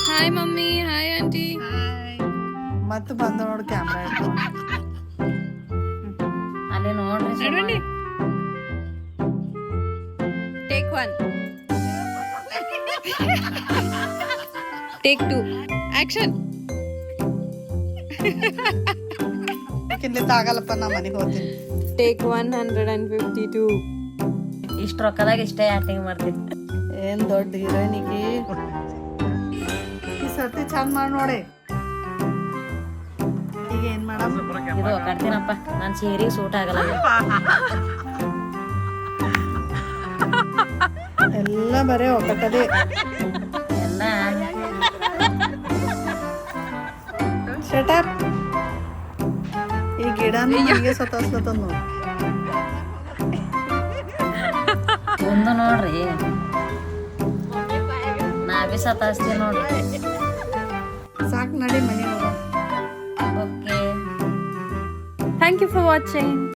Hi mummy, hi aunty. ಮತ್ತೆ ಬಂದ ನೋಡು ಕ್ಯಾಮ್ರಾ ಇಟ್ಕೊಂಡು. ಅಲ್ಲಿ ನೋಡ್ರಿ ಟೇಕ್ 1, ಟೇಕ್ 2, ಆಕ್ಷನ್. ಕಿನ್ಲಿತ್ತ ಆಗಲ್ಲಪ್ಪ, ನಾ ಮನೆಗೆ ಹೋಗ್ತೀನಿ. ಟೇಕ್ 152. ಇಷ್ಟು ರೊಕ್ಕದಾಗ ಇಷ್ಟೇ ಆಕ್ಟಿಂಗ್ ಮಾಡ್ತೀನಿ. ಏನ್ ದೊಡ್ಡ ಹೀರೋಯಿನಿಗೆ ಈ ಸರ್ತಿ ಚಂದ ಮಾಡಿ ನೋಡಿ. ಈಗ ಏನ್ ಮಾಡಮ್? ಇದು ಕಟ್ತೀನಪ್ಪ, ನಾನು ಸೀರೆಗೆ ಸೂಟ್ ಆಗಲ್ಲ. ಎಲ್ಲ ಬರೇ ಒಕ್ಕಟ್ಟದೆ ಎಲ್ಲ ಶಟಪ್. ಈ ಗಿಡನೂ ಹೀಗೆ ಸತಾಸ್ಲತ್ತದ ನೋಡಿ. ಒಂದು ನೋಡ್ರಿ, ನಾವೇ ಸತಾಸ್ತೀವಿ ನೋಡ್ರಿ. ಸಾಕು, ನಡಿ ಮನೆ ಹೋಗೋಣ. Okay, thank you for watching.